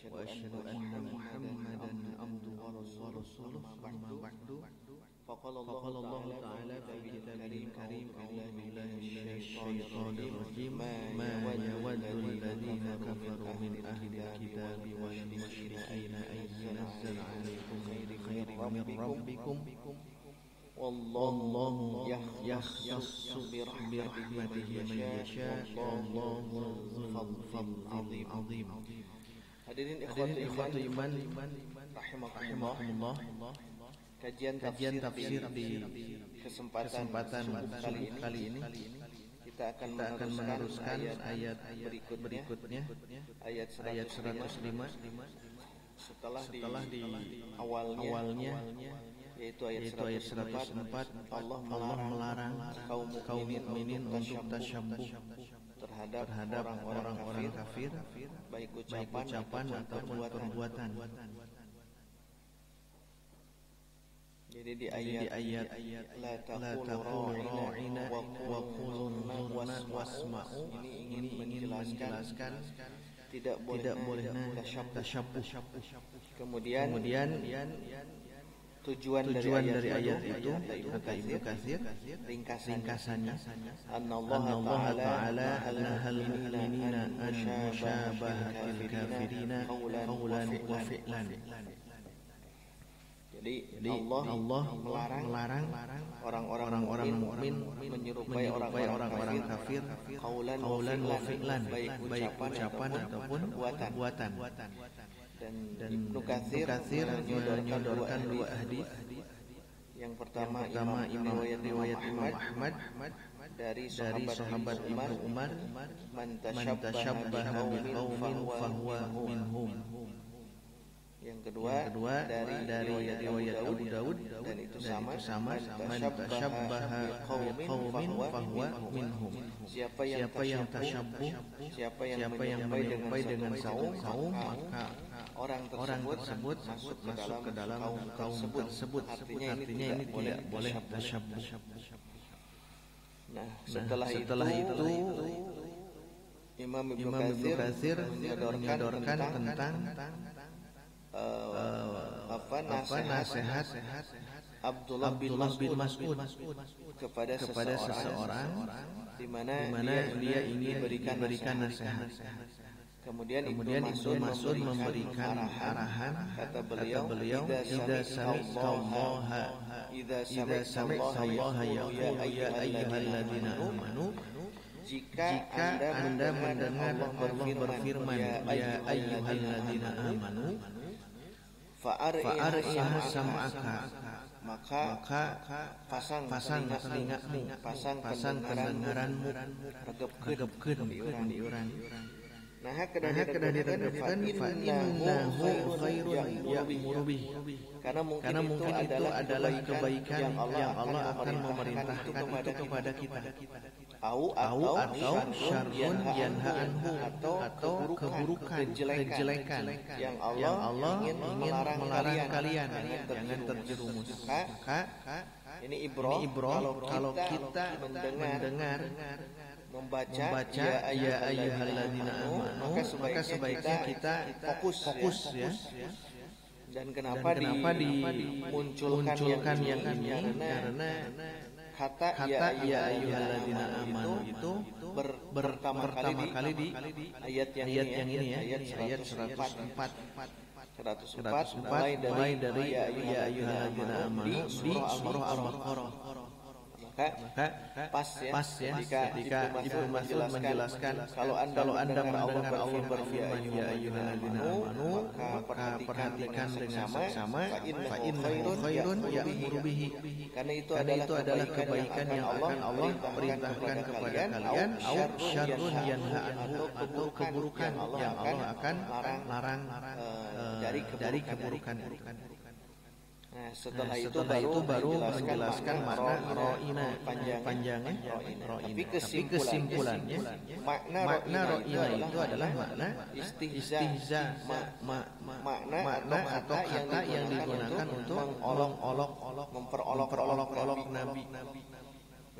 وأشهد أن محمدا عبده ورسوله أما بعد فقال الله تعالى في كتابه الكريم أعوذ بالله من الشيطان الرجيم ما يود الذين كفروا من أهل الكتاب والمشركين أن ينزل عليكم خير من ربكم والله يختص برحمته من يشاء والله ذو الفضل العظيم. Hadirin ikhwatu iman rahimakumullah, kajian tafsir di kesempatan kali ini kita akan meneruskan ayat berikutnya ayat 105 setelah di awalnya yaitu ayat 104 Allah melarang kaum mukminin untuk tasyabbuh terhadap orang-orang kafir baik ucapan ataupun perbuatan. Jadi di ayat la taqulu ra'ina wa qulu wasma'u ini ingin menjelaskan tidak bolehnya tasyabbuh. Kemudian tujuan dari ayat itu kata Ibnu Katsir ringkasannya Allah Ta'ala nahal mu'minina an musyabahatil kafirina qawlan wa fi'lan. Jadi Allah melarang orang-orang mukmin menyerupai orang-orang kafir qawlan wa fi'lan, baik ucapan ataupun perbuatan. Dan Ibnu Katsir menyodorkan dua hadis. Yang pertama riwayat Imam Ahmad dari sahabat Ibnu Umar, man tashabbaha biqaumin fahuwa minhum. Yang kedua dari riwayat Abu Daud dan itu sama man tashabbaha biqaumin fahuwa minhum. Siapa yang tasyabbuh, siapa yang menyerupai dengan kaum maka orang tersebut masuk ke dalam kaum tersebut. Artinya ini tidak boleh tasyabbuh. Nah, setelah itu Imam Ibnu Katsir menyodorkan tentang nasihat Abdullah bin Mas'ud kepada seseorang di mana dia ingin berikan nasihat. Kemudian Ibnu Mas'ud memberikan arahan, kata beliau idza sami'tallaha yaqulu ya ayyuhalladzina amanu, jika Anda mendengar Allah berfirman ya ayyuhalladzina amanu fa'ariha sam'aka, maka pasang telingamu, pasang pendengaranmu, regepkeun di urang. Nah, kedah diterangkan fa innahu khairun ya'muru bih. Karena mungkin itu adalah kebaikan yang Allah akan memerintahkan itu kepada kita. Atau syarrun yanha anhu, atau keburukan, kejelekan yang Allah ingin melarang kalian jangan terjerumus. Maka ini ibrah kalau kita mendengar membaca ya ayyuhalladzina amanu, maka sebaiknya kita fokus ya. Dan kenapa dimunculkan yang ini? Karena kata ya ayyuhalladzina amanu itu pertama kali di ayat yang ini ya, ayat 104 mulai dari ya ayyuhalladzina amanu di surah Al-Baqarah. Maka pas ya jika Ibnu Mas'ud menjelaskan kalau Anda mendengar Allah berfirman ya ayyuhalladzina amanu, maka perhatikan dengan seksama fa innahu khairun ya'muru bihi, karena itu adalah kebaikan yang akan Allah perintahkan kepada kalian, au syarrun yanha anhu, atau keburukan yang Allah akan larang dari keburukan. Nah, setelah itu baru menjelaskan makna ro'ina panjangnya. Tapi kesimpulannya makna ro'ina itu adalah makna istihza, makna atau kata yang digunakan untuk memperolok-olok Nabi.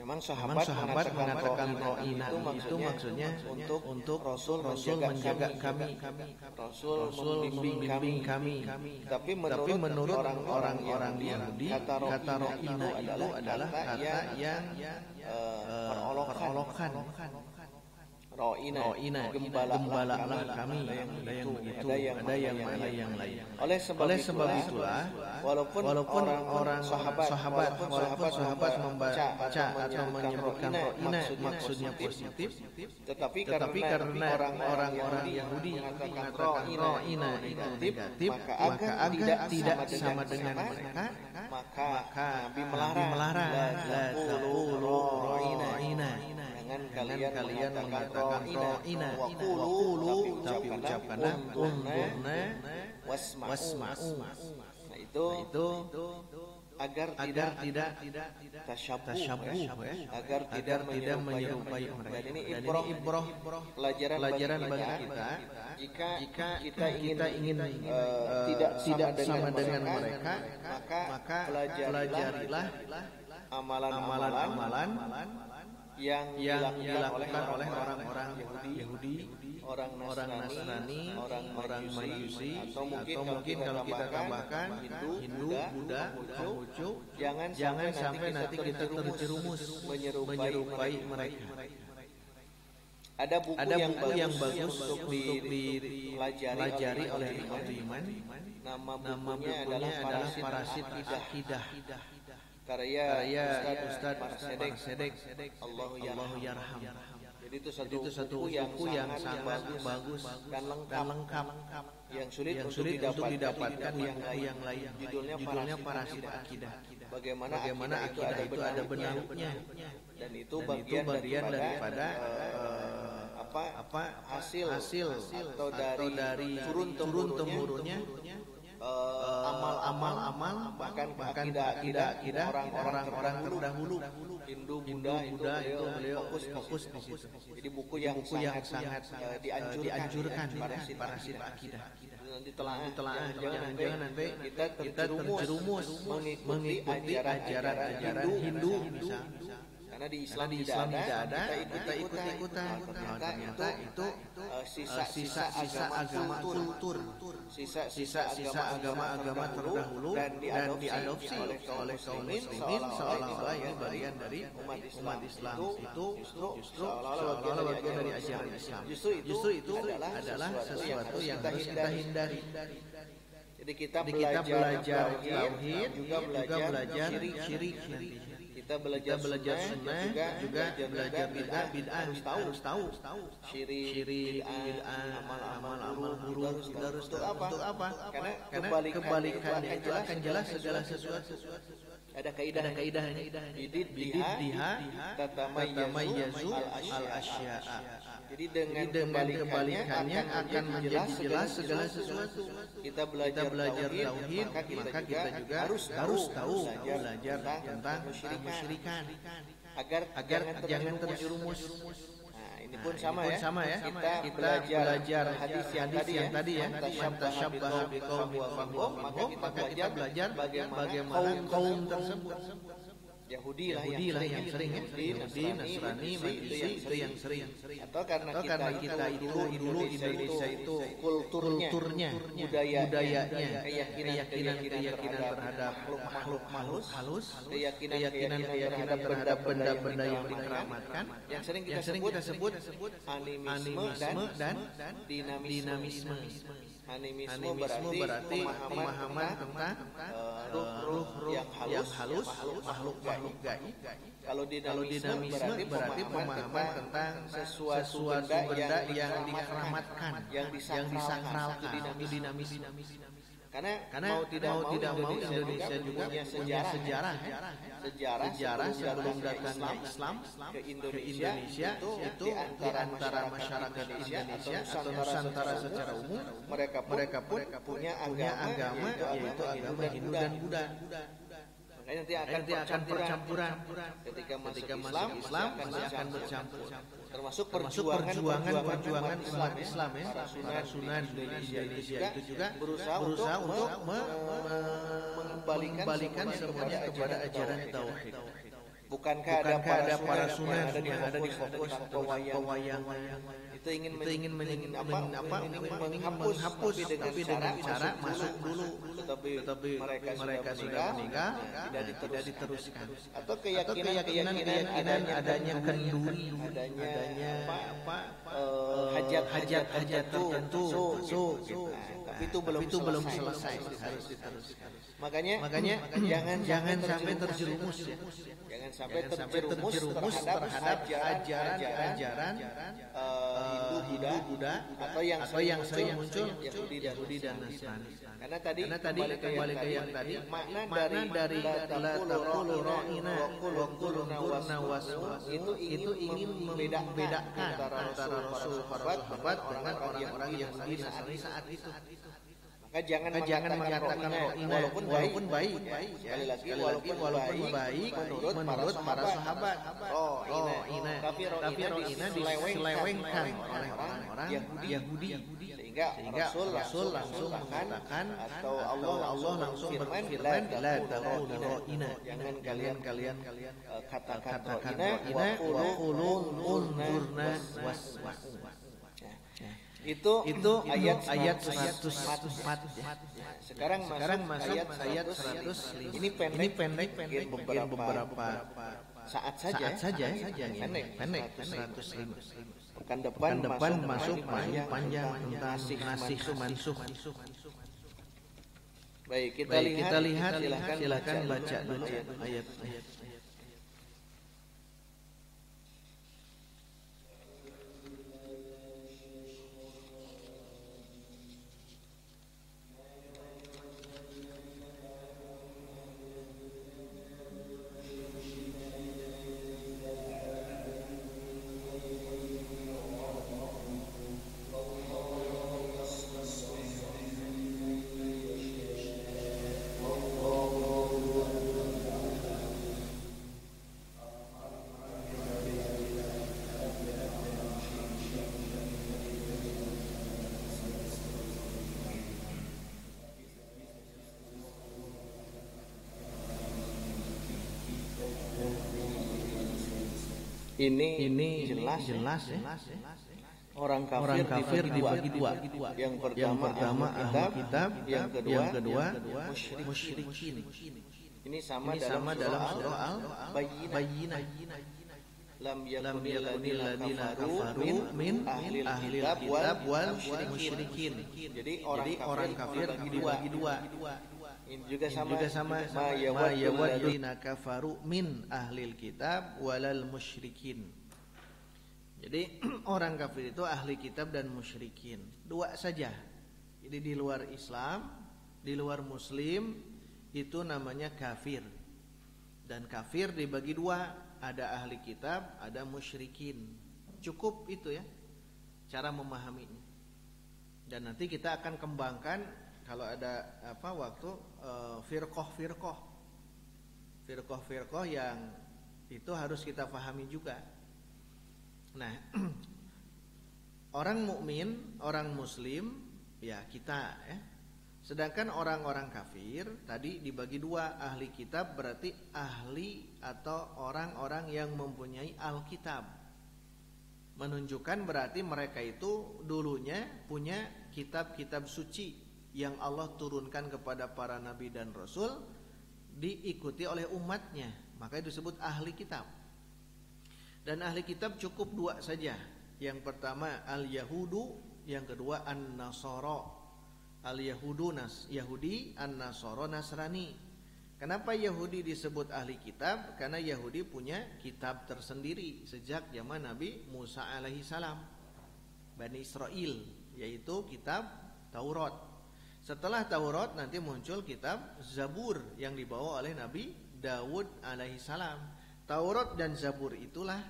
Memang sahabat mengatakan ro'ina itu maksudnya untuk Rasul menjaga kami, Rasul membimbing kami. Tapi menurut orang-orang Yahudi, kata ro'ina itu adalah kata yang perolokan. Ro'ina, gembalalah kami. Ada yang lain. Oleh sebab itulah, walaupun sahabat membaca atau menyebutkan ro'ina maksudnya positif, tetapi karena orang-orang Yahudi mengatakan ro'ina itu negatif, maka agar tidak sama dengan mereka, maka Nabi melarang la taqulu ro'ina. Jangan kalian mengatakan ro'ina wa qulu, tapi ucapkanlah unzurna wasma'u. Nah itu agar tidak tasyabuh, agar tidak menyerupai mereka. Dan ini ibrah pelajaran bagi kita. Jika kita ingin tidak sama dengan mereka, maka pelajarilah amalan-amalan yang dilakukan oleh orang-orang Yahudi, orang Nasrani, orang Majusi, atau mungkin kalau kita tambahkan Hindu, Buddha, Konghucu, jangan sampai nanti kita terjerumus menyerupai mereka. Ada buku yang bagus untuk dipelajari oleh iman. Nama bukunya adalah Parasit Akidah. Karya Ustaz Marsedek, Allahu Yarham. Jadi itu satu buku yang sangat bagus dan lengkap, yang sulit untuk didapatkan yang lain. Judulnya Parasit Akidah. Bagaimana akidah itu ada benangnya, dan itu bagian daripada hasil atau dari turun-temurunnya amal-amal bahkan akidah orang-orang terdahulu. Hindu, Buddha itu beliau fokus di situ. Jadi buku yang sangat dianjurkan Parasit Akidah. Nanti telaah jangan sampai kita terjerumus mengikuti ajaran Hindu misalnya. Karena di Islam tidak ada, kita ikut-ikutan. Ternyata itu sisa agama kultur, sisa agama terdahulu dan diadopsi oleh kaum muslimin seolah-olah ya bagian dari umat Islam. Itu justru seolah-olah bagian dari ajaran Islam. Justru itu adalah sesuatu yang harus kita hindari. Jadi kita belajar tauhid, juga belajar syirik nanti. Kita belajar sunnah, juga belajar bid'ah, harus tahu syirik, amal buruk harus tahu untuk apa? Karena kebalikannya itu akan jelas segala sesuatu. Ada kaidahnya. Bid'ah tatamayyazu al-asya'a. Jadi dengan kebalikannya akan menjadi jelas segala sesuatu. Kita belajar tauhid, maka kita juga harus tahu belajar tentang kesyirikan agar jangan terjerumus. Nah, ini pun sama ya. Kita belajar hadis yang tadi ya. Man tasyabbaha biqaumin fahuwa, maka kita belajar bagaimana kaum tersebut. Yahudi lah yang sering ya. Yahudi, Nasrani, Majusi itu yang sering. Atau karena kita itu dulu Indonesia itu kulturnya, budayanya, keyakinan terhadap makhluk halus, keyakinan terhadap benda-benda yang dikeramatkan, yang sering kita sebut animisme dan dinamisme. Animisme berarti pemahaman tentang ruh yang halus, makhluk gaib. Kalau dinamisme berarti pemahaman tentang sesuatu benda yang dikeramatkan, yang disakralkan, itu dinamisme. Karena mau tidak mau Indonesia juga punya sejarah sebelum datangnya Islam ke Indonesia itu di antara masyarakat Indonesia atau Nusantara secara umum mereka pun punya agama yaitu agama Hindu dan Buddha. Makanya nanti akan percampuran ketika masuk Islam masih akan bercampur. Termasuk perjuangan umat Islam ya. Para Sunan di Indonesia itu juga berusaha untuk mengembalikan semuanya kepada ajaran tauhid. Bukankah ada para sunan yang ada di fokus pewayangan itu ingin menghapus tapi dengan cara masuk dulu, tetapi mereka sudah meninggal, tidak diteruskan. Atau keyakinan adanya kenduri, adanya hajat tertentu, tapi itu belum selesai, harus diteruskan. Makanya jangan sampai terjerumus ya. Jangan sampai terjerumus terhadap ajaran Hindu, Buddha atau yang sering muncul Yahudi dan Nasrani. Karena tadi kembali ke yang tadi, makna dari la taqulu ra'ina wa qulu nawaswa itu ingin membedakan antara Rasul para sahabat dengan orang-orang Yahudi Nasrani saat itu. Maka jangan mengatakan ro'ina walaupun baik. Sekali lagi walaupun baik menurut para sahabat. Ro'ina. Tapi ro'ina diselewengkan oleh orang-orang Yahudi. Sehingga Rasul langsung mengatakan atau Allah langsung berfirman, la taqulu ro'ina. Jangan kalian katakan ro'ina wa qulu unzurna wasma'u. Itu ayat 104 ya. Sekarang masuk ayat 105. Ini pendek beberapa saat saja pendek 105. Pekan depan masuk panjang tentang nasih mansuh. Baik, kita lihat silakan baca dulu ayat. Ini jelas ya. Orang kafir dibagi dua. Yang pertama ahli kitab, yang kedua musyrikin. Ini sama dalam surah Al-Bayyinah. Lam yakunil ladina kafaru min ahli kitab wal musyrikin. Jadi orang kafir dibagi dua. Ini juga sama ma yawaduna kafaru min ahlil kitab walal musyrikin. Jadi orang kafir itu ahli kitab dan musyrikin. Dua saja. Jadi di luar Islam, di luar Muslim itu namanya kafir. Dan kafir dibagi dua, ada ahli kitab, ada musyrikin. Cukup itu ya cara memahaminya. Dan nanti kita akan kembangkan kalau ada waktu firqah yang itu harus kita pahami juga. Nah, orang mukmin, orang muslim ya kita ya. Sedangkan orang-orang kafir tadi dibagi dua, ahli kitab berarti ahli atau orang-orang yang mempunyai Alkitab. Menunjukkan berarti mereka itu dulunya punya kitab-kitab suci yang Allah turunkan kepada para nabi dan rasul, diikuti oleh umatnya, maka itu disebut ahli kitab. Dan ahli kitab cukup dua saja. Yang pertama al-Yahudu, yang kedua an-Nasara. Al-Yahudu Yahudi, an-Nasara Nasrani. Kenapa Yahudi disebut ahli kitab? Karena Yahudi punya kitab tersendiri sejak zaman Nabi Musa alaihi salam, Bani Israel, yaitu kitab Taurat. Setelah Taurat nanti muncul kitab Zabur yang dibawa oleh Nabi Daud alaihissalam. Taurat dan Zabur itulah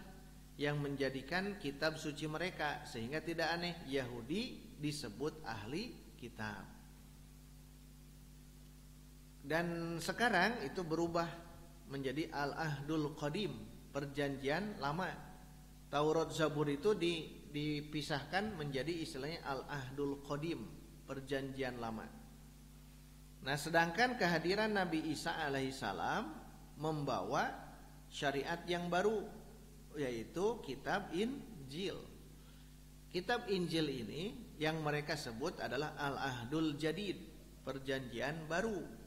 yang menjadikan kitab suci mereka, sehingga tidak aneh Yahudi disebut ahli kitab. Dan sekarang itu berubah menjadi Al-Ahdul Qadim, perjanjian lama. Taurat Zabur itu dipisahkan menjadi istilahnya Al-Ahdul Qadim, perjanjian lama. Nah, sedangkan kehadiran Nabi Isa alaihissalam membawa syariat yang baru, yaitu kitab Injil. Kitab Injil ini yang mereka sebut adalah Al-Ahdul Jadid, perjanjian baru.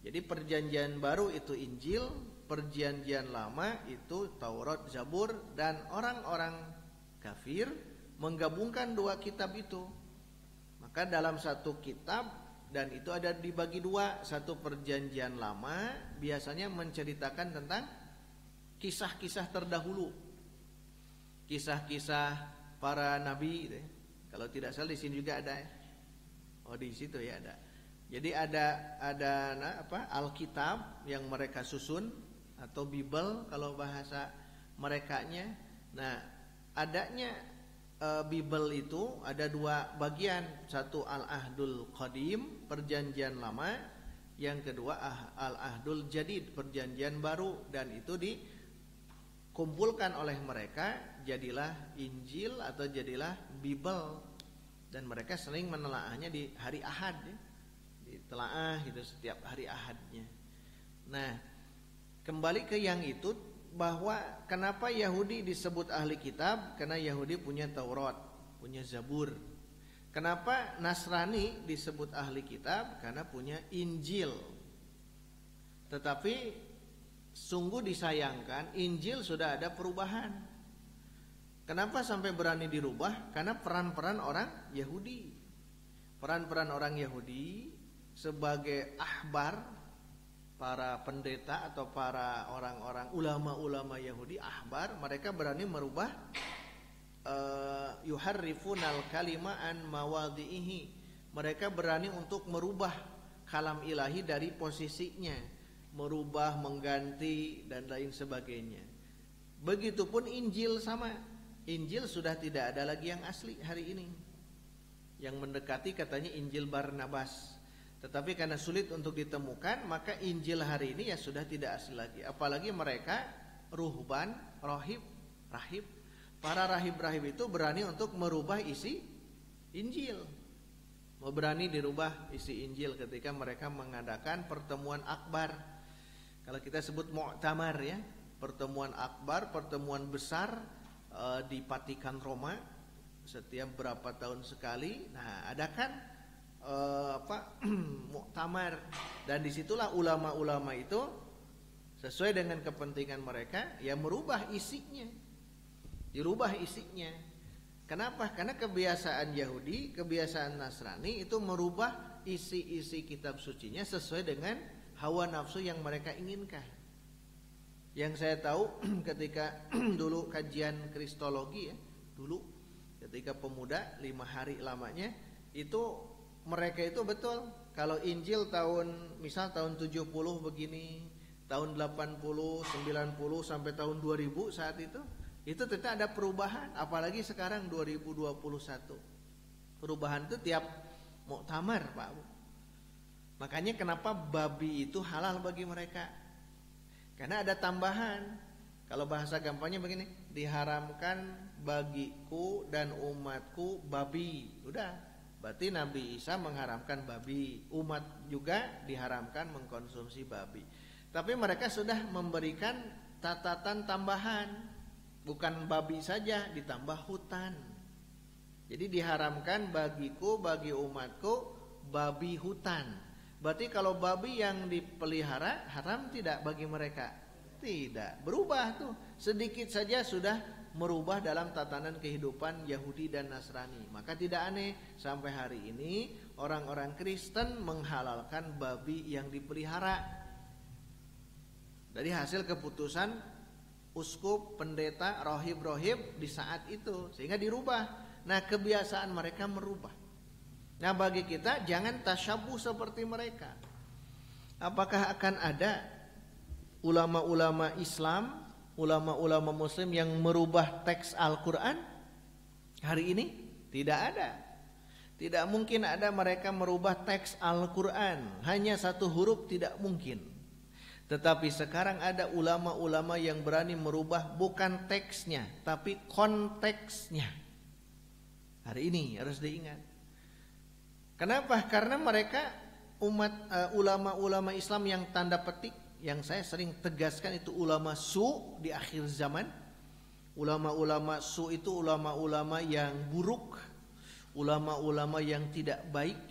Jadi perjanjian baru itu Injil, perjanjian lama itu Taurat, Zabur, dan orang-orang kafir menggabungkan dua kitab itu. Maka dalam satu kitab, dan itu ada dibagi dua, satu perjanjian lama biasanya menceritakan tentang kisah-kisah terdahulu, kisah-kisah para nabi. Kalau tidak salah di sini juga ada. Oh, di situ ya ada. Jadi ada Alkitab yang mereka susun, atau Bible kalau bahasa merekanya. Nah, adanya Bible itu ada dua bagian. Satu Al-Ahdul Qadim, perjanjian lama. Yang kedua Al-Ahdul Jadid, perjanjian baru. Dan itu dikumpulkan oleh mereka, jadilah Injil atau jadilah Bible. Dan mereka sering menelaahnya di hari Ahad ya. Ditelaah itu setiap hari Ahadnya. Nah, kembali ke yang itu, bahwa kenapa Yahudi disebut ahli kitab? Karena Yahudi punya Taurat, punya Zabur. Kenapa Nasrani disebut ahli kitab? Karena punya Injil. Tetapi sungguh disayangkan, Injil sudah ada perubahan. Kenapa sampai berani dirubah? Karena peran-peran orang Yahudi. Peran-peran orang Yahudi sebagai ahbar, para pendeta atau para orang-orang ulama-ulama Yahudi, ahbar, mereka berani merubah yuharrifunal kalima an mawadhihi. Mereka berani untuk merubah kalam ilahi dari posisinya, merubah, mengganti dan lain sebagainya. Begitupun Injil sama. Injil sudah tidak ada lagi yang asli hari ini. Yang mendekati katanya Injil Barnabas. Tetapi karena sulit untuk ditemukan, maka Injil hari ini ya sudah tidak asli lagi. Apalagi mereka ruhban, rahib. Para rahib-rahib itu berani untuk merubah isi Injil. Berani dirubah isi Injil ketika mereka mengadakan pertemuan akbar. Kalau kita sebut Mu'tamar ya, pertemuan akbar, pertemuan besar di Vatikan Roma setiap berapa tahun sekali. Nah, adakan Mu'tamar, dan disitulah ulama-ulama itu sesuai dengan kepentingan mereka ya merubah isinya, dirubah isinya. Kenapa? Karena kebiasaan Yahudi, kebiasaan Nasrani itu merubah isi-isi kitab sucinya sesuai dengan hawa nafsu yang mereka inginkan. Yang saya tahu ketika dulu kajian kristologi ya, dulu ketika pemuda 5 hari lamanya, itu mereka itu betul kalau Injil misal tahun 70 begini, tahun 80, 90 sampai tahun 2000 saat itu tetap ada perubahan. Apalagi sekarang 2021, perubahan itu tiap muktamar Pak. Makanya kenapa babi itu halal bagi mereka, karena ada tambahan. Kalau bahasa gampangnya begini, diharamkan bagiku dan umatku babi. Udah, berarti Nabi Isa mengharamkan babi, umat juga diharamkan mengkonsumsi babi. Tapi mereka sudah memberikan catatan tambahan, bukan babi saja, ditambah hutan. Jadi diharamkan bagiku, bagi umatku babi hutan. Berarti kalau babi yang dipelihara haram tidak bagi mereka? Tidak, berubah tuh. Sedikit saja sudah merubah dalam tatanan kehidupan Yahudi dan Nasrani. Maka tidak aneh sampai hari ini orang-orang Kristen menghalalkan babi yang dipelihara. Dari hasil keputusan uskup, pendeta, rohib di saat itu, sehingga dirubah. Nah, kebiasaan mereka merubah. Nah, bagi kita jangan tasyabuh seperti mereka. Apakah akan ada ulama-ulama Islam, ulama-ulama Muslim yang merubah teks Al-Quran hari ini? Tidak ada. Tidak mungkin ada mereka merubah teks Al-Quran. Hanya satu huruf tidak mungkin. Tetapi sekarang ada ulama-ulama yang berani merubah bukan teksnya, tapi konteksnya. Hari ini harus diingat. Kenapa? Karena mereka ulama-ulama Islam yang tanda petik yang saya sering tegaskan itu ulama su di akhir zaman. Ulama-ulama su itu ulama-ulama yang buruk, ulama-ulama yang tidak baik,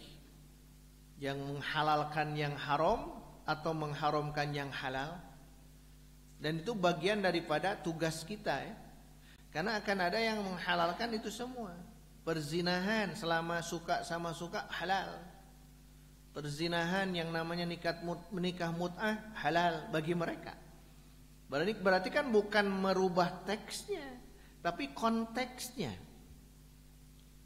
yang menghalalkan yang haram atau mengharamkan yang halal. Dan itu bagian daripada tugas kita ya. Karena akan ada yang menghalalkan itu semua. Perzinahan selama suka sama suka halal. Perzinahan yang namanya menikah mut'ah halal bagi mereka. Berarti kan bukan merubah teksnya, tapi konteksnya.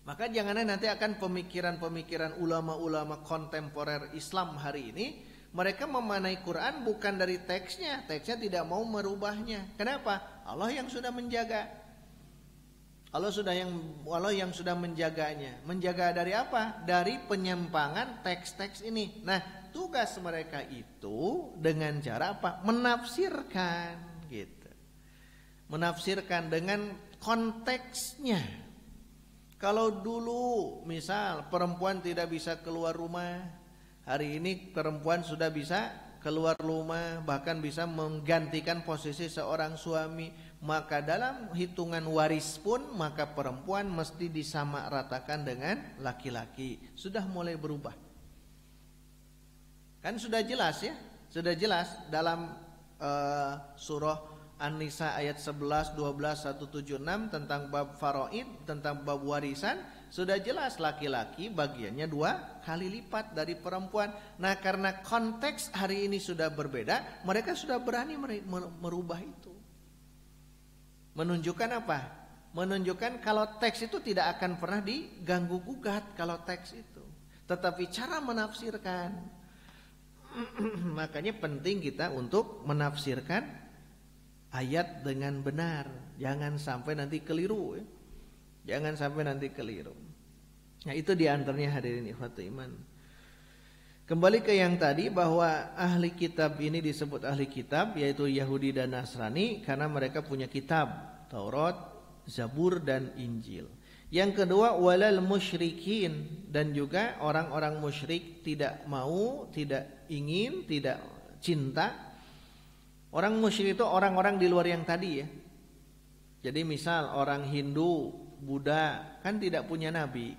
Maka jangan nanti akan pemikiran-pemikiran ulama-ulama kontemporer Islam hari ini, mereka memaknai Quran bukan dari teksnya tidak mau merubahnya. Kenapa? Allah yang sudah menjaga. Allah yang sudah menjaganya. Menjaga dari apa? Dari penyimpangan teks-teks ini. Nah, tugas mereka itu dengan cara apa? Menafsirkan gitu. Menafsirkan dengan konteksnya. Kalau dulu misal perempuan tidak bisa keluar rumah, hari ini perempuan sudah bisa keluar rumah, bahkan bisa menggantikan posisi seorang suami, maka dalam hitungan waris pun maka perempuan mesti disamaratakan dengan laki-laki. Sudah mulai berubah. Kan sudah jelas ya, sudah jelas dalam surah An-Nisa ayat 11, 12, 176 tentang bab faraid, tentang bab warisan. Sudah jelas laki-laki bagiannya 2 kali lipat dari perempuan. Nah, karena konteks hari ini sudah berbeda, mereka sudah berani merubah itu. Menunjukkan apa? Menunjukkan kalau teks itu tidak akan pernah diganggu gugat kalau teks itu. Tetapi cara menafsirkan. Makanya penting kita untuk menafsirkan ayat dengan benar. Jangan sampai nanti keliru ya. Jangan sampai nanti keliru. Nah, itu diantaranya hadirin ikhwatul iman. Kembali ke yang tadi bahwa ahli kitab ini disebut ahli kitab, yaitu Yahudi dan Nasrani, karena mereka punya kitab Taurat, Zabur dan Injil. Yang kedua walal musyrikin, dan juga orang-orang musyrik tidak mau, tidak ingin, tidak cinta. Orang musyrik itu orang-orang di luar yang tadi ya. Jadi misal orang Hindu, Buddha kan tidak punya nabi.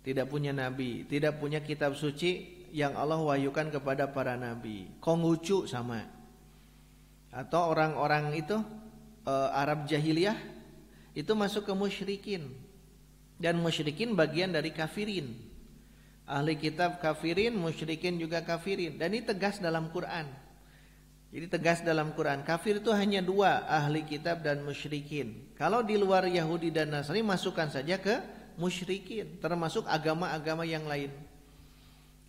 Tidak punya nabi, tidak punya kitab suci yang Allah wahyukan kepada para nabi. Konghucu sama. Atau orang-orang itu Arab jahiliyah itu masuk ke musyrikin. Dan musyrikin bagian dari kafirin. Ahli kitab kafirin, musyrikin juga kafirin. Dan ini tegas dalam Quran. Jadi tegas dalam Quran, kafir itu hanya 2, ahli kitab dan musyrikin. Kalau di luar Yahudi dan Nasrani masukkan saja ke musyrikin, termasuk agama-agama yang lain.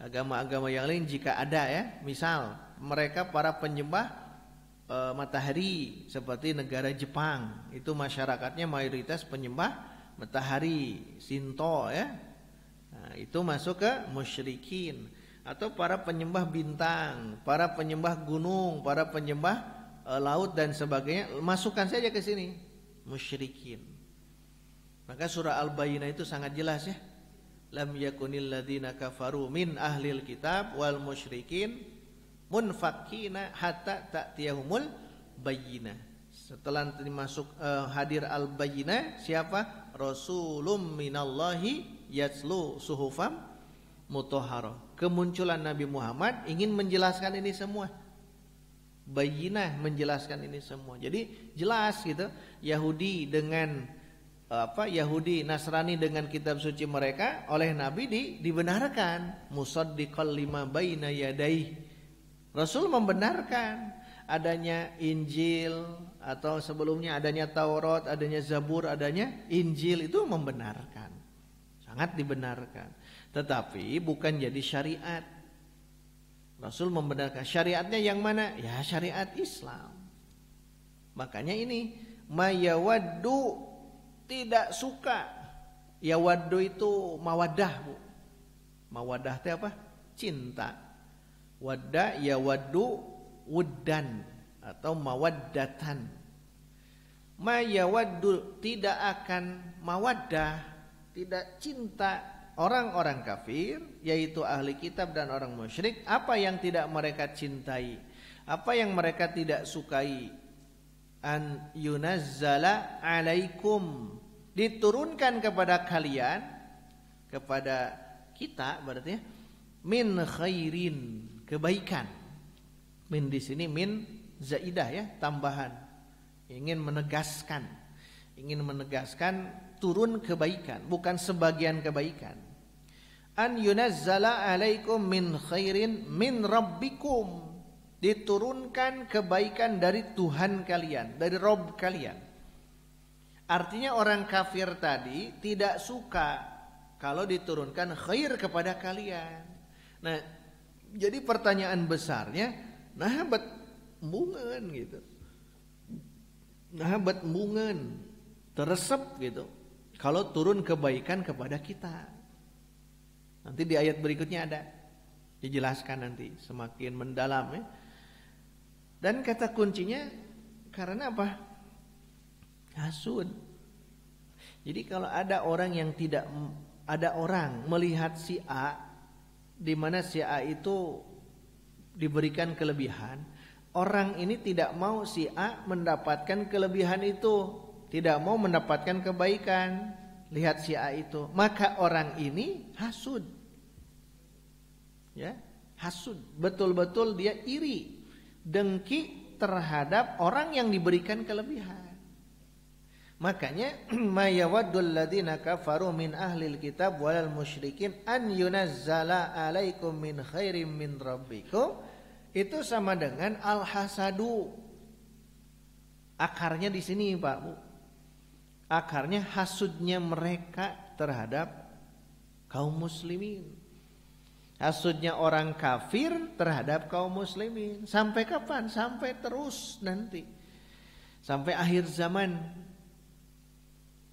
Agama-agama yang lain jika ada ya, misal mereka para penyembah matahari seperti negara Jepang, itu masyarakatnya mayoritas penyembah matahari, Shinto ya. Nah, itu masuk ke musyrikin. Atau para penyembah bintang, para penyembah gunung, para penyembah laut dan sebagainya, masukkan saja ke sini musyrikin. Maka surah Al-Bayyinah itu sangat jelas ya. Lam yakunil ladzina kafaru min ahlil kitab wal musyrikin munfakkina hatta ta'tiyahumul bayyinah. Setelah masuk hadir Al-Bayyinah, siapa? Rasulun minallahi yatslu suhufam mutahharah. Kemunculan Nabi Muhammad ingin menjelaskan ini semua. Bayyinah menjelaskan ini semua. Jadi jelas gitu, Yahudi dengan Yahudi Nasrani dengan kitab suci mereka oleh Nabi dibenarkan. Musaddiqal lima baina yadayhi. Rasul membenarkan adanya Injil atau sebelumnya adanya Taurat, adanya Zabur, adanya Injil, itu membenarkan. Sangat dibenarkan. Tetapi bukan jadi syariat. Rasul membenarkan syariatnya yang mana? Ya syariat Islam. Makanya ini mayawaddu, tidak suka. Yawaddu itu mawaddah bu. Mawaddah itu apa? Cinta. Wadda yawaddu wuddan atau mawaddatan. Mayawaddu, tidak akan mawaddah, tidak cinta. Orang-orang kafir, yaitu ahli kitab dan orang musyrik, apa yang tidak mereka cintai? Apa yang mereka tidak sukai? An yunazzala alaikum, diturunkan kepada kalian, kepada kita berarti ya, min khairin, kebaikan. Min di sini min zaidah ya, tambahan. Ingin menegaskan turun kebaikan, bukan sebagian kebaikan. An yunazzala alaikum min khairin min rabbikum, diturunkan kebaikan dari Tuhan kalian, dari Rabb kalian. Artinya orang kafir tadi tidak suka kalau diturunkan khair kepada kalian. Nah, jadi pertanyaan besarnya, nah bet bungan gitu. Nah bet bungan teresep gitu. Kalau turun kebaikan kepada kita. Nanti di ayat berikutnya ada dijelaskan nanti semakin mendalam ya. Dan kata kuncinya karena apa? Hasud. Jadi kalau ada orang yang tidak, ada orang melihat si A, di mana si A itu diberikan kelebihan, orang ini tidak mau si A mendapatkan kelebihan itu, tidak mau mendapatkan kebaikan. Lihat si A itu, maka orang ini hasud. Ya, hasud, betul-betul dia iri, dengki terhadap orang yang diberikan kelebihan. Makanya mayawaddul ladzina kafaru min ahlil kitab walal musyrikin an yunazzala alaikum min khairim min rabbikum, itu sama dengan al-hasadu. Akarnya di sini Pak Bu. Akarnya hasudnya mereka terhadap kaum muslimin. Hasudnya orang kafir terhadap kaum muslimin. Sampai kapan? Sampai terus nanti. Sampai akhir zaman.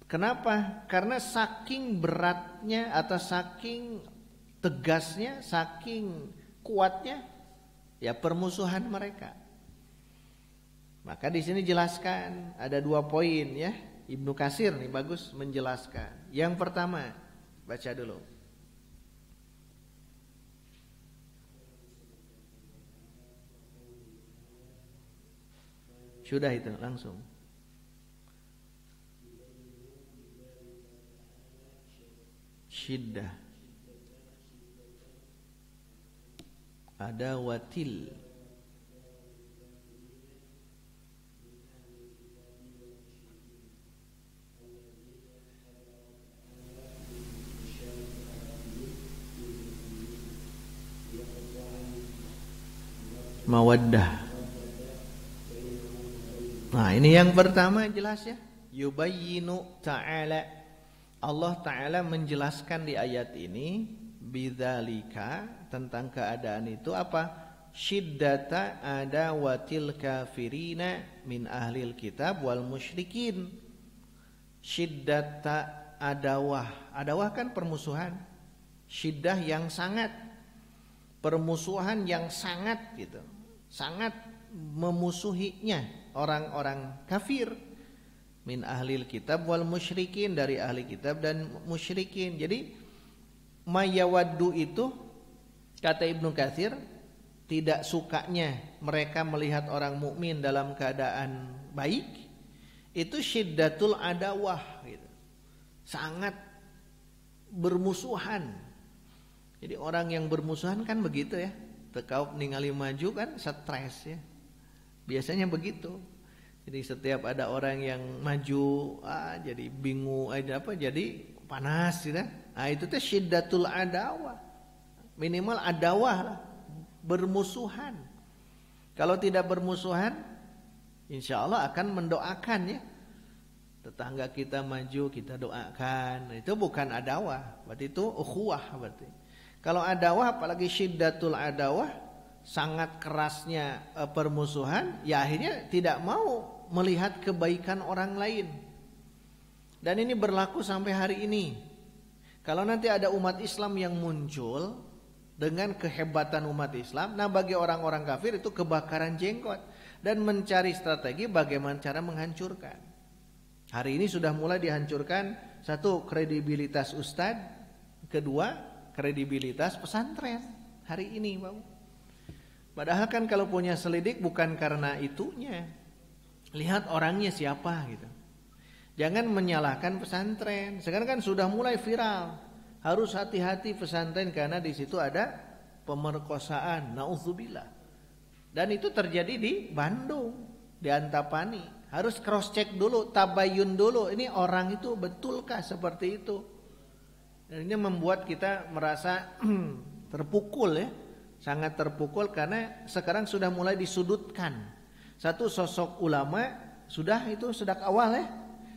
Kenapa? Karena saking beratnya atau saking tegasnya, saking kuatnya ya permusuhan mereka. Maka di sini jelaskan ada 2 poin ya. Ibnu Katsir nih bagus menjelaskan. Yang pertama, baca dulu. Sudah itu langsung. Syiddah. Ada watil. Mawaddah. Nah ini yang pertama jelas ya. Yubayyinu ta'ala, Allah Ta'ala menjelaskan di ayat ini bidzalika, tentang keadaan itu apa? Syiddata adawatil kafirina min ahlil kitab wal musyrikin. Syiddata adawah. Adawah kan permusuhan. Syiddah yang sangat, permusuhan yang sangat gitu. Sangat memusuhinya orang-orang kafir min ahlil kitab wal musyrikin, dari ahli kitab dan musyrikin. Jadi mayawaddu itu kata Ibnu Katsir, tidak sukanya mereka melihat orang mukmin dalam keadaan baik, itu syiddatul adawah gitu. Sangat bermusuhan. Jadi orang yang bermusuhan kan begitu ya. Tekau ningali maju kan stres ya. Biasanya begitu. Jadi setiap ada orang yang maju, jadi bingung aja apa, jadi panas gitu. Nah itu teh syiddatul adawah. Minimal adawah lah, bermusuhan. Kalau tidak bermusuhan, insya Allah akan mendoakan ya. Tetangga kita maju kita doakan. Itu bukan adawah, berarti itu ukhuwah berarti. Kalau adawah apalagi syiddatul adawah, sangat kerasnya permusuhan, ya akhirnya tidak mau melihat kebaikan orang lain. Dan ini berlaku sampai hari ini. Kalau nanti ada umat Islam yang muncul dengan kehebatan umat Islam, nah bagi orang-orang kafir itu kebakaran jenggot dan mencari strategi bagaimana cara menghancurkan. Hari ini sudah mulai dihancurkan, satu, kredibilitas ustadz, kedua, kredibilitas pesantren hari ini, Bang. Padahal kan kalau punya selidik bukan karena itunya. Lihat orangnya siapa gitu. Jangan menyalahkan pesantren. Sekarang kan sudah mulai viral. Harus hati-hati pesantren karena di situ ada pemerkosaan. Nauzubillah. Dan itu terjadi di Bandung, di Antapani. Harus cross check dulu, tabayun dulu. Ini orang itu betulkah seperti itu? Dan ini membuat kita merasa terpukul ya. Sangat terpukul karena sekarang sudah mulai disudutkan. Satu sosok ulama sudah itu sejak awal ya.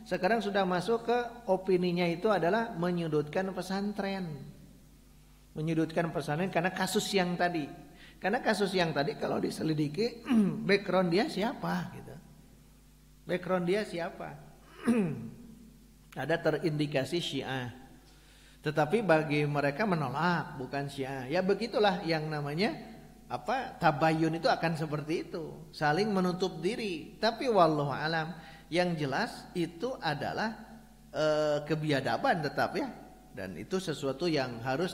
Sekarang sudah masuk ke opininya itu adalah menyudutkan pesantren. Menyudutkan pesantren karena kasus yang tadi. Karena kasus yang tadi kalau diselidiki background dia siapa gitu. Background dia siapa? Ada terindikasi Syiah. Tetapi bagi mereka menolak, bukan Syiah. Ya begitulah yang namanya tabayun itu akan seperti itu, saling menutup diri. Tapi wallahu alam, yang jelas itu adalah kebiadaban tetap ya. Dan itu sesuatu yang harus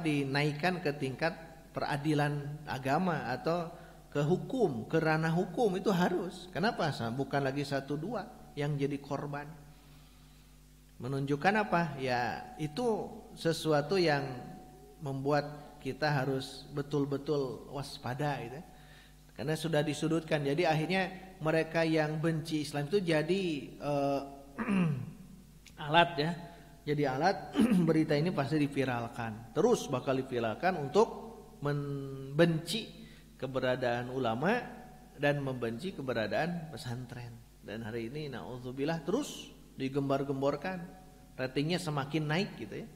dinaikkan ke tingkat peradilan agama atau ke hukum, ke ranah hukum itu harus. Kenapa? Bukan lagi 1-2 yang jadi korban. Menunjukkan apa? Ya itu sesuatu yang membuat kita harus betul-betul waspada gitu. Karena sudah disudutkan. Jadi akhirnya mereka yang benci Islam itu jadi alat ya. Jadi alat berita ini pasti diviralkan. Terus bakal diviralkan untuk membenci keberadaan ulama dan membenci keberadaan pesantren. Dan hari ini na'udzubillah terus digembar-gemborkan, ratingnya semakin naik gitu ya,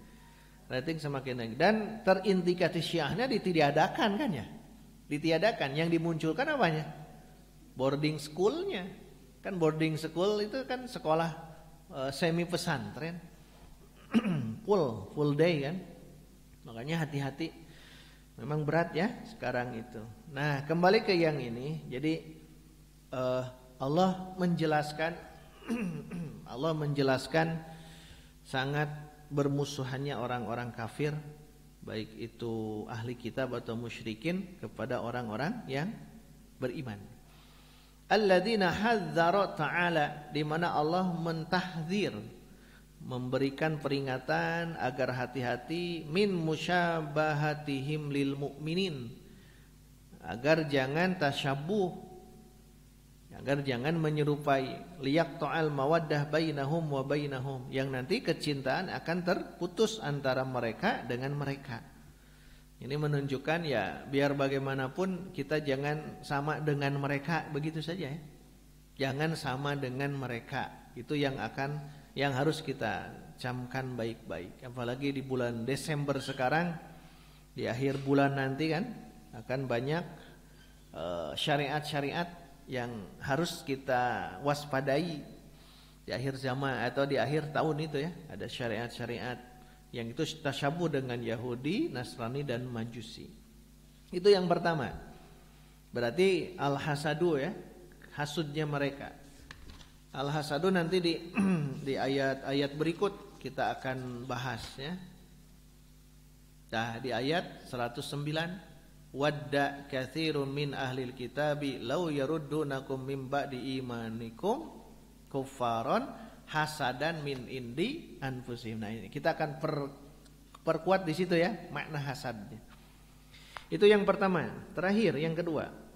rating semakin naik dan terindikasi Syiahnya ditiadakan kan ya, ditiadakan. Yang dimunculkan apanya? Boarding schoolnya kan, boarding school itu kan sekolah semi pesantren full day kan, makanya hati-hati, memang berat ya sekarang itu. Nah kembali ke yang ini, jadi Allah menjelaskan Allah menjelaskan sangat bermusuhannya orang-orang kafir, baik itu ahli kitab atau musyrikin, kepada orang-orang yang beriman. Alladzina hadzara ta'ala, di mana Allah mentahdzir, memberikan peringatan agar hati-hati min musyabahatihim lil mu'minin, agar jangan tasyabuh, agar jangan menyerupai, liyaqta'al mawaddah bainahum wa bainahum, yang nanti kecintaan akan terputus antara mereka dengan mereka. Ini menunjukkan ya biar bagaimanapun kita jangan sama dengan mereka begitu saja ya. Jangan sama dengan mereka. Itu yang harus kita camkan baik-baik. Apalagi di bulan Desember sekarang, di akhir bulan nanti kan akan banyak syariat-syariat yang harus kita waspadai di akhir zaman atau di akhir tahun itu ya. Ada syariat-syariat yang itu tasyabuh dengan Yahudi, Nasrani dan Majusi. Itu yang pertama. Berarti al-hasadu ya, hasudnya mereka. Al-hasadu nanti di ayat-ayat berikut kita akan bahas ya. Nah, di ayat 109, wadda katsirun min ahlil kitabi law yaruddunakum min ba'di imanikum kuffaran hasadan min indi anfusihim. Nah ini kita akan perkuat di situ ya makna hasadnya. Itu yang pertama. Terakhir yang kedua.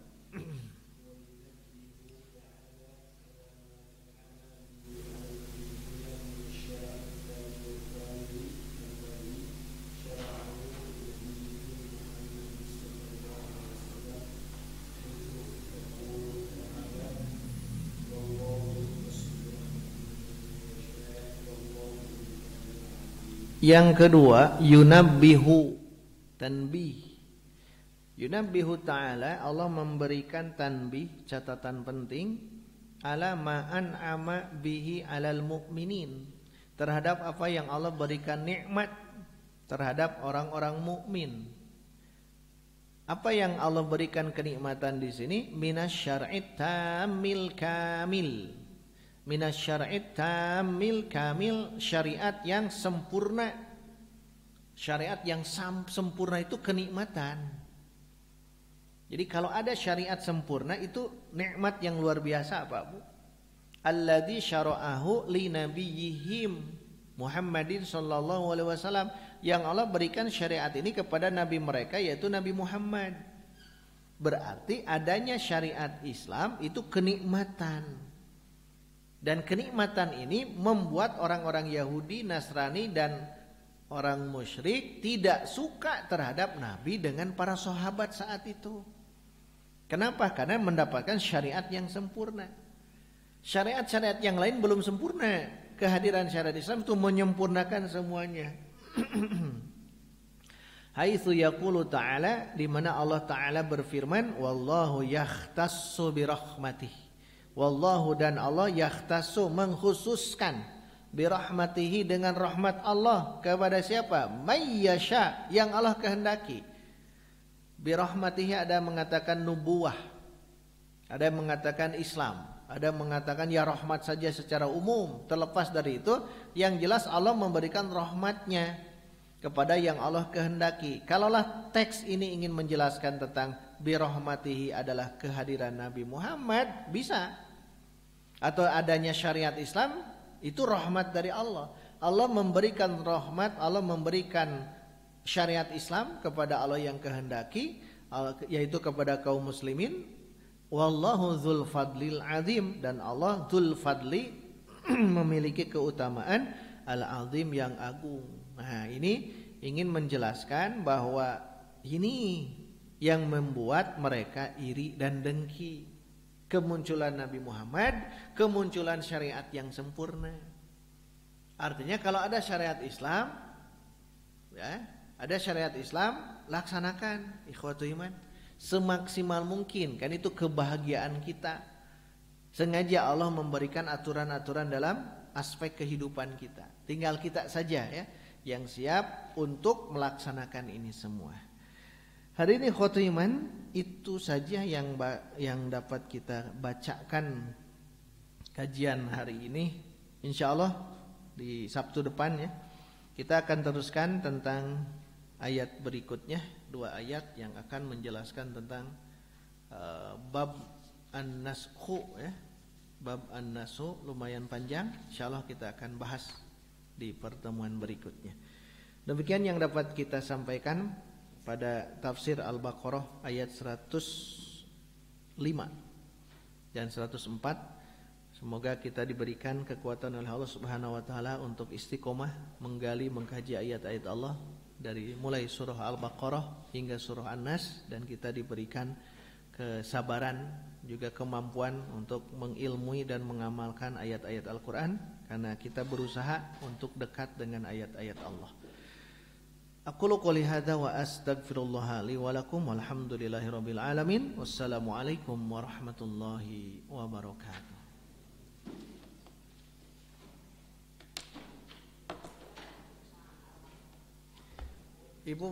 Yang kedua, yunabbihu, tanbih. Yunabbihu ta'ala, Allah memberikan tanbih, catatan penting, ala ma'an ama bihi alal mu'minin, terhadap apa yang Allah berikan nikmat terhadap orang-orang mukmin. Apa yang Allah berikan kenikmatan di sini? Minasyar'it tamil kamil. Minasyar'it tamil kamil, syariat yang sempurna. Syariat yang sempurna itu kenikmatan. Jadi kalau ada syariat sempurna itu nikmat yang luar biasa, Pak Bu. Alladzi syara'ahu li nabiyyihim Muhammadin sallallahu alaihi wasallam, yang Allah berikan syariat ini kepada nabi mereka yaitu Nabi Muhammad. Berarti adanya syariat Islam itu kenikmatan. Dan kenikmatan ini membuat orang-orang Yahudi, Nasrani dan orang musyrik tidak suka terhadap Nabi dengan para sahabat saat itu. Kenapa? Karena mendapatkan syariat yang sempurna. Syariat-syariat yang lain belum sempurna. Kehadiran syariat Islam itu menyempurnakan semuanya. Haitsu yaqulu ta'ala, di mana Allah Ta'ala berfirman, wallahu yakhtassu birahmatihi. Wallahu, dan Allah, yakhtassu, mengkhususkan, birahmatihi, dengan rahmat Allah kepada siapa? Mayyasha, yang Allah kehendaki. Birahmatihi ada mengatakan nubuwah, ada yang mengatakan Islam, ada yang mengatakan ya rahmat saja secara umum. Terlepas dari itu, yang jelas Allah memberikan rahmatnya kepada yang Allah kehendaki. Kalaulah teks ini ingin menjelaskan tentang birahmatihi adalah kehadiran Nabi Muhammad, bisa. Atau adanya syariat Islam, itu rahmat dari Allah. Allah memberikan rahmat, Allah memberikan syariat Islam kepada Allah yang kehendaki, yaitu kepada kaum muslimin. Wallahu dzul fadlil azim, dan Allah dzul fadli, memiliki keutamaan al-azim, yang agung. Nah, ini ingin menjelaskan bahwa ini yang membuat mereka iri dan dengki. Kemunculan Nabi Muhammad, kemunculan syariat yang sempurna. Artinya kalau ada syariat Islam, ya, ada syariat Islam, laksanakan, ikhwatu iman, semaksimal mungkin. Kan itu kebahagiaan kita. Sengaja Allah memberikan aturan-aturan dalam aspek kehidupan kita. Tinggal kita saja ya yang siap untuk melaksanakan ini semua. Hari ini ikhwatu iman, itu saja yang dapat kita bacakan kajian hari ini. Insyaallah di Sabtu depan ya, kita akan teruskan tentang ayat berikutnya, 2 ayat yang akan menjelaskan tentang bab an-nasku ya. Bab an-nasu lumayan panjang, insyaallah kita akan bahas di pertemuan berikutnya. Demikian yang dapat kita sampaikan pada tafsir Al-Baqarah ayat 105 dan 104. Semoga kita diberikan kekuatan oleh Allah Subhanahu wa taala untuk istiqomah menggali, mengkaji ayat-ayat Allah dari mulai surah Al-Baqarah hingga surah An-Nas, dan kita diberikan kesabaran juga kemampuan untuk mengilmui dan mengamalkan ayat-ayat Al-Qur'an, karena kita berusaha untuk dekat dengan ayat-ayat Allah. Aqulu qouli hadza wa astaghfirullah li wa lakum walhamdulillahirabbil alamin. Wassalamualaikum warahmatullahi wabarakatuh. Ibu